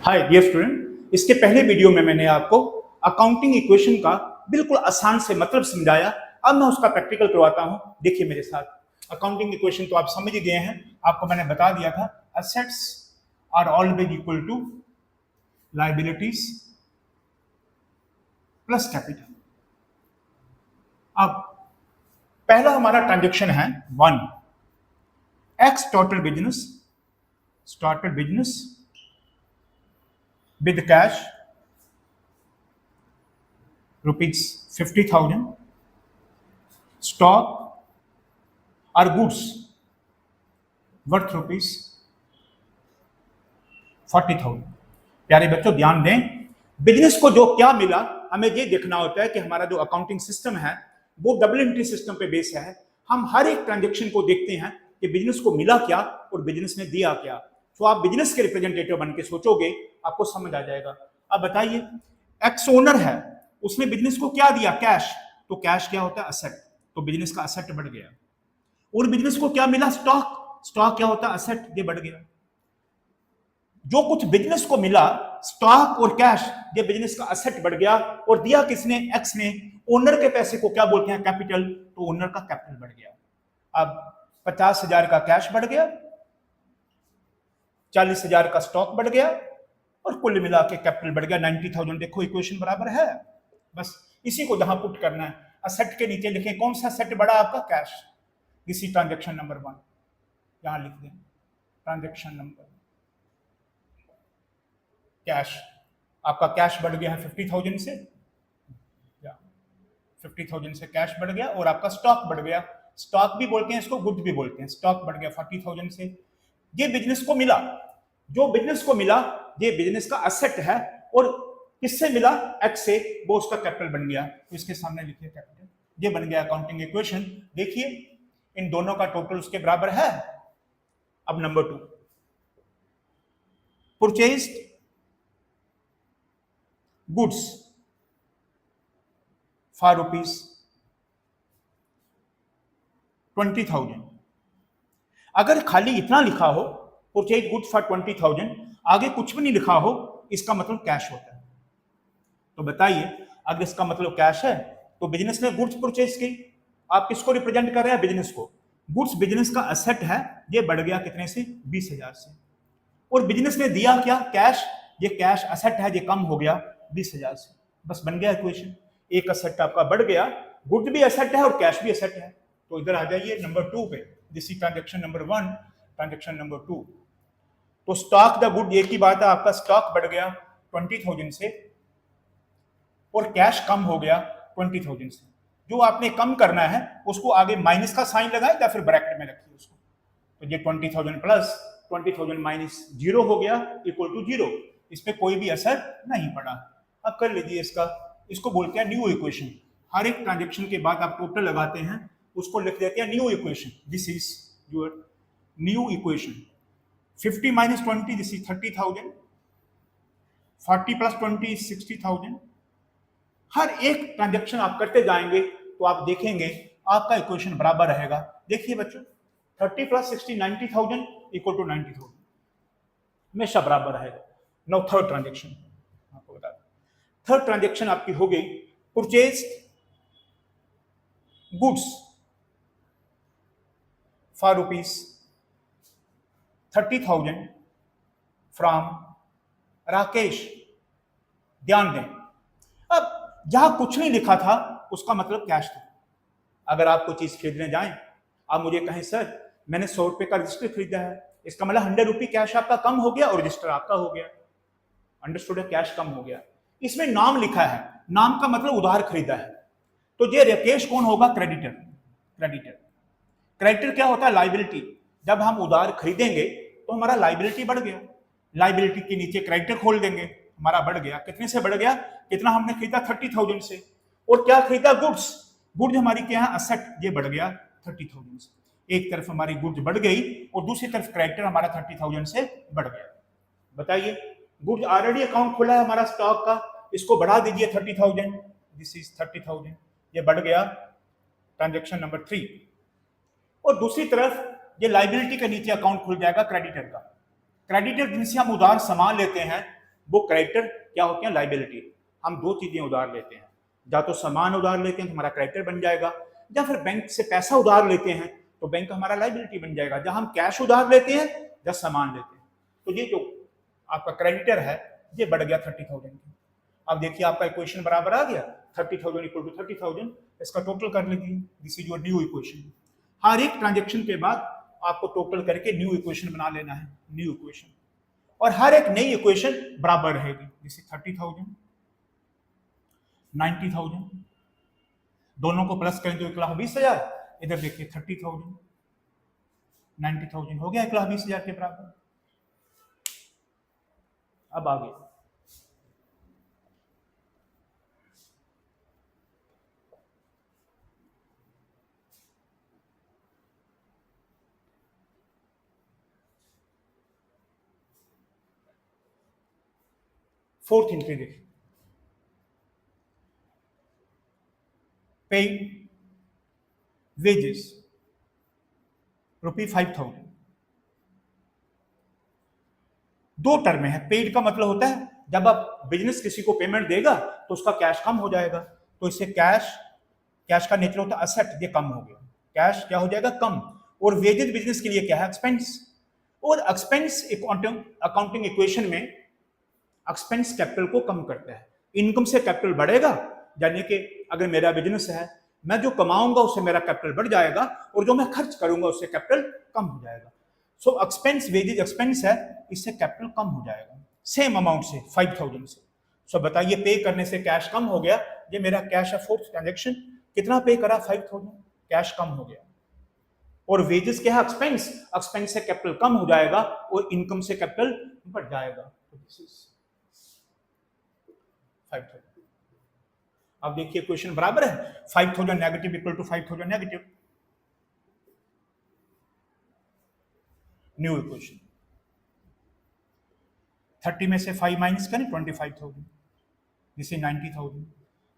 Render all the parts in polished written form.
Hi dear student, इसके पहले video में मैंने आपको अकाउंटिंग इक्वेशन का बिल्कुल आसान से मतलब समझाया। अब मैं उसका प्रैक्टिकल करवाता हूं। देखिए मेरे साथ। अकाउंटिंग इक्वेशन तो आप समझ ही गए हैं, आपको मैंने बता दिया था। Assets are always equal to liabilities plus capital. अब पहला हमारा ट्रांजेक्शन है 1 X started business with cash rupees 50,000, stock और गुड्स वर्थ रुपीज 40,000। प्यारे बच्चों ध्यान दें, बिजनेस को जो क्या मिला हमें ये देखना होता है कि हमारा जो अकाउंटिंग सिस्टम है वो डबल एंट्री सिस्टम पे बेस है। हम हर एक ट्रांजेक्शन को देखते हैं कि बिजनेस को मिला क्या और बिजनेस ने दिया क्या। तो आप बिजनेस के रिप्रेजेंटेटिव बन के सोचोगे, आपको समझ आ जाएगा। अब बताइए, एक्स ओनर है, उसने बिजनेस को क्या दिया? कैश। तो कैश क्या होता है? असेट। तो बिजनेस का असेट बढ़ गया। और बिजनेस को क्या मिला? स्टॉक। स्टॉक क्या होता है? असेट। ये बढ़ गया। जो कुछ बिजनेस को मिला, स्टॉक और कैश, ये बिजनेस का असेट बढ़ गया। और दिया किसने? एक्स ने। ओनर के पैसे को क्या बोलते हैं? कैपिटल। तो ओनर का कैपिटल बढ़ गया। अब 50,000 का कैश बढ़ गया, 40,000 का स्टॉक बढ़ गया और कुल मिला के कैपिटल बढ़ गया 90,000। देखो इक्वेशन बराबर है। बस इसी को जहां पुट करना है, असेट के नीचे लिखें कौन सा असेट बढ़ा? आपका कैश। इसी ट्रांजेक्शन नंबर 1 यहां लिख दें। ट्रांजेक्शन नंबर कैश, आपका कैश बढ़ गया है 50,000 से, 50,000 से कैश बढ़ गया। और आपका स्टॉक बढ़ गया। स्टॉक भी बोलते हैं इसको, गुड्स भी बोलते हैं। स्टॉक बढ़ गया 40,000 से। ये बिजनेस को मिला। जो बिजनेस को मिला ये बिजनेस का असेट है और किससे मिला? एक्स से। वो उसका कैपिटल बन गया। तो इसके सामने लिखिए कैपिटल। ये बन गया अकाउंटिंग इक्वेशन। देखिए इन दोनों का टोटल उसके बराबर है। अब number 2, purchased goods for rupees 20,000। अगर खाली इतना लिखा हो, परचेज गुड्स फॉर 20,000, आगे कुछ भी नहीं लिखा हो, इसका मतलब कैश होता है। तो बताइए, अगर इसका मतलब कैश है तो बिजनेस ने गुड्स परचेज की। आप किसको रिप्रेजेंट कर रहे हैं? बिजनेस को। गुड्स बिजनेस का असेट है, ये बढ़ गया कितने से? 20,000 से। और बिजनेस ने दिया क्या? कैश। ये कैश असेट है, ये कम हो गया 20,000 से। बस बन गया इक्वेशन। एक असेट आपका बढ़ गया, गुड भी असेट है और कैश भी असेट है। तो इधर आ जाइए नंबर 2 पे। This is transaction number 1, transaction number 2। तो स्टॉक द गुड, एक ही बात है, आपका स्टॉक बढ़ गया 20,000 से और कैश कम हो गया 20,000 से। जो आपने कम करना है उसको आगे माइनस का साइन लगाए या फिर ब्रैकेट में रखिए उसको। तो ये 20,000 प्लस 20,000 माइनस 0 हो गया, इक्वल टू 0। इस पे कोई भी असर नहीं पड़ा। अब कर लीजिए इसका, इसको बोलते हैं न्यू इक्वेशन। हर एक ट्रांजेक्शन के बाद आप टोटल लगाते हैं, उसको लिख देते हैं new equation. This is your new equation. 50 minus 20, this is 30,000। 40 plus 20 is 60,000। हर एक ट्रांजेक्शन आप करते जाएंगे तो आप देखेंगे आपका इक्वेशन बराबर रहेगा। देखिए बच्चों, 30 प्लस 60 90,000 इक्वल टू 90,000, हमेशा बराबर रहेगा। नाउ थर्ड ट्रांजेक्शन आपको बता दें। थर्ड ट्रांजेक्शन आपकी हो गई purchase goods for rupees 30,000 from Rakesh. ध्यान दें, अब जहां कुछ नहीं लिखा था उसका मतलब कैश था। अगर आप कोई चीज खरीदने जाएं, आप मुझे कहें सर मैंने 100 रुपए का रजिस्टर खरीदा है, इसका मतलब 100 रुपये कैश आपका कम हो गया और रजिस्टर आपका हो गया। अंडरस्टूड है? कैश कम हो गया। इसमें नाम लिखा है, नाम का मतलब उधार खरीदा है। तो ये राकेश कौन होगा? क्रेडिटर। क्रेडिटर। क्रेडिटर क्या होता है? लाइबिलिटी। जब हम उधार खरीदेंगे तो हमारा लाइबिलिटी बढ़ गया। लाइबिलिटी के नीचे क्रेडिटर खोल देंगे, हमारा बढ़ गया। कितने से बढ़ गया? कितना हमने खरीदा? 30,000 से। और क्या खरीदा? गुड्स। गुड्स हमारी क्या है? असेट। ये बढ़ गया 30,000 से। एक तरफ हमारी गुड्स बढ़ गई और दूसरी तरफ क्रेडिटर हमारा 30,000 से बढ़ गया। बताइए, गुड्स ऑलरेडी अकाउंट खुला है हमारा स्टॉक का, इसको बढ़ा दीजिए 30,000। दिस इज 30,000, ये बढ़ गया ट्रांजेक्शन नंबर 3। और दूसरी तरफ ये लाइबिलिटी के नीचे अकाउंट खुल जाएगा क्रेडिटर का। क्रेडिटर जिनसे हम उधार सामान लेते हैं वो क्रेडिटर क्या होते हैं, लाइबिलिटी। हम दो चीजें उधार लेते हैं, या तो सामान उधार लेते हैं तो हमारा क्रेडिटर बन जाएगा, या फिर बैंक से पैसा उधार लेते हैं तो बैंक हमारा लाइबिलिटी बन जाएगा। जहां हम कैश उधार लेते हैं या सामान लेते हैं, तो ये जो आपका क्रेडिटर है ये बढ़ गया 30,000 की। अब देखिए आपका इक्वेशन बराबर आ गया, 30,000 इक्वल टू 30,000, इसका टोटल कर लीजिए, this is your new equation. हर एक ट्रांजेक्शन के बाद आपको टोटल करके न्यू इक्वेशन बना लेना है, न्यू इक्वेशन, और हर एक नई इक्वेशन बराबर रहेगी। जैसे 30,000, 90,000, दोनों को प्लस करें तो 1,20,000, इधर देखिए 30,000, 90,000 हो गया 1,20,000 के बराबर। अब आगे फोर्थ एंट्री देखिए, पेड वेजेस ₹5,000। दो टर्म है। पेड का मतलब होता है जब आप बिजनेस किसी को पेमेंट देगा तो उसका कैश कम हो जाएगा, तो इससे कैश का नेचर होता है असेट, ये कम हो गया, कैश क्या हो जाएगा, कम। और वेजेस बिजनेस के लिए क्या है, एक्सपेंस। और एक्सपेंस अकाउंटिंग इक्वेशन में एक्सपेंस कैपिटल को कम करता है। इनकम से कैपिटल बढ़ेगा, यानी कि अगर मेरा बिजनेस है, मैं जो कमाऊंगा उससे मेरा कैपिटल बढ़ जाएगा, और जो मैं खर्च करूंगा उससे कैपिटल कम हो जाएगा। सो एक्सपेंस, वेजेज एक्सपेंस है, इससे कैपिटल कम हो जाएगा सेम अमाउंट से, 5,000 से। सो बताइए, पे करने से कैश कम हो गया, ये मेरा कैश है, फोर्थ ट्रांजेक्शन, कितना पे करा, 5,000, कैश कम हो गया। और वेजेस क्या है, एक्सपेंस, एक्सपेंस से कैपिटल कम हो जाएगा और इनकम से कैपिटल बढ़ जाएगा। तो दिस इज 5,000। अब देखिए क्वेश्चन बराबर है, 5,000 negative equal to 5,000 negative, new equation. 30 में से 5 माइनस करें, 25,000, जिसे 90,000।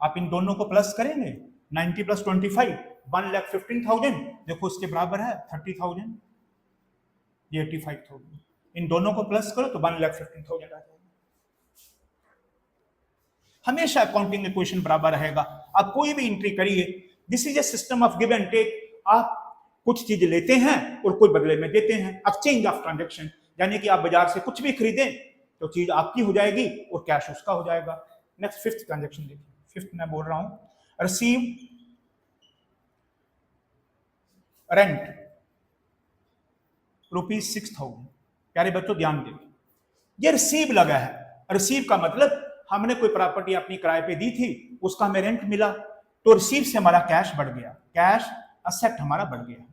आप इन दोनों को प्लस करेंगे, 90 प्लस 25, 1,15,000, देखो इसके बराबर है 30,000, ये 85,000। इन दोनों को प्लस करो तो 1,15,000 आ जाएगा। हमेशा अकाउंटिंग इक्वेशन बराबर रहेगा। आप कोई भी एंट्री करिए, this is a system of give and take. आप कुछ चीज लेते हैं और कोई बदले में देते हैं, एक्सचेंज ऑफ ट्रांजेक्शन, यानी कि आप बाजार से कुछ भी खरीदें तो चीज आपकी हो जाएगी और कैश उसका हो जाएगा। नेक्स्ट फिफ्थ ट्रांजेक्शन देखिए, फिफ्थ मैं बोल रहा हूं, रिसीव रेंट ₹6,000। प्यारे बच्चों ध्यान दें, ये रिसीव लगा है। रिसीव का मतलब हमने कोई प्रॉपर्टी अपनी किराए पे दी थी, उसका हमें रेंट मिला, तो रिसीव से हमारा कैश बढ़ गया, कैश असेट हमारा बढ़ गया।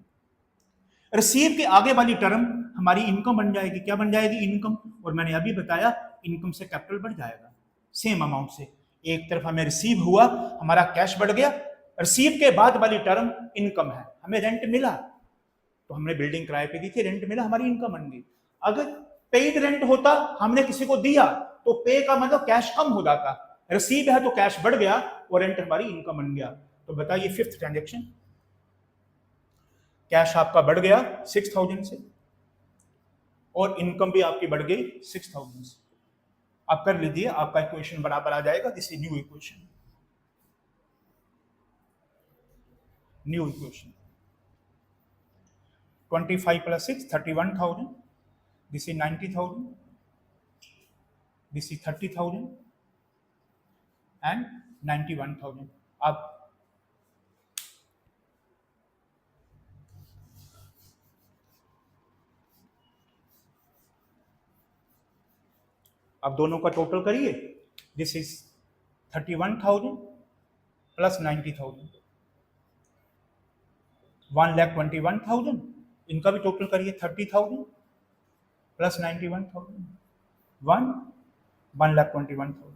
रिसीव के आगे वाली टर्म हमारी इनकम बन जाएगी, क्या बन जाएगी, इनकम। और मैंने अभी बताया इनकम से कैपिटल बढ़ जाएगा सेम अमाउंट से। एक तरफ हमें रिसीव हुआ, हमारा कैश बढ़ गया, रिसीव के बाद वाली टर्म इनकम है, हमें रेंट मिला, तो हमने बिल्डिंग किराए पे दी थी, रेंट मिला, हमारी इनकम बन गई। अगर पेड रेंट होता, हमने किसी को दिया, तो पे का मतलब कैश कम हो जाता, रिसीव है तो कैश बढ़ गया और रेंट हमारी इनकम बन गया। तो बताइए फिफ्थ ट्रांजेक्शन, कैश आपका बढ़ गया 6,000 से और इनकम भी आपकी बढ़ गई 6,000 से। आप कर लीजिए, आपका इक्वेशन बराबर आ जाएगा, this is new equation, new equation. 25 plus 6, 31,000, this is 90,000, this is 30,000 and 91,000। अब दोनों का टोटल करिए, दिस इज 31,000 प्लस 90,000, 1,21,000। इनका भी टोटल करिए, 30,000 plus 91,000, 1,21,000।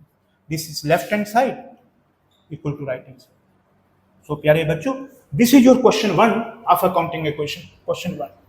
This is left hand side equal to right hand side. So प्यारे बच्चों, this is your question 1 of accounting equation, question 1।